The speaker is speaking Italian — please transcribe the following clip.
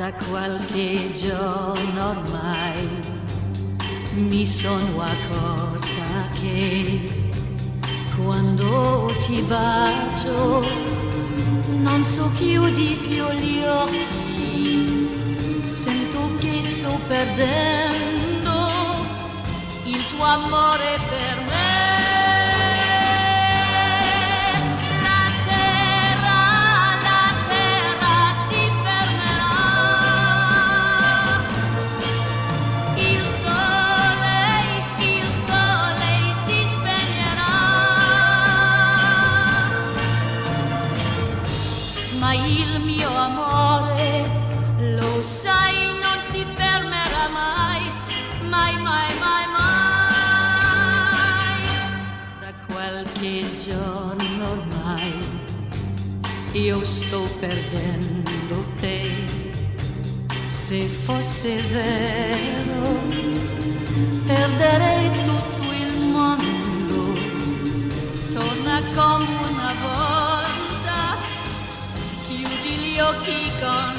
Da qualche giorno ormai mi sono accorta che quando ti bacio non so, chiudi più gli occhi, sento che sto perdendo il tuo amore per me. Ma il mio amore, lo sai, non si fermerà mai, mai, mai, mai, mai. Da qualche giorno ormai io sto perdendo te. Se fosse vero, perderei tutto il mondo. Torna come una volta, chiudi gli occhi con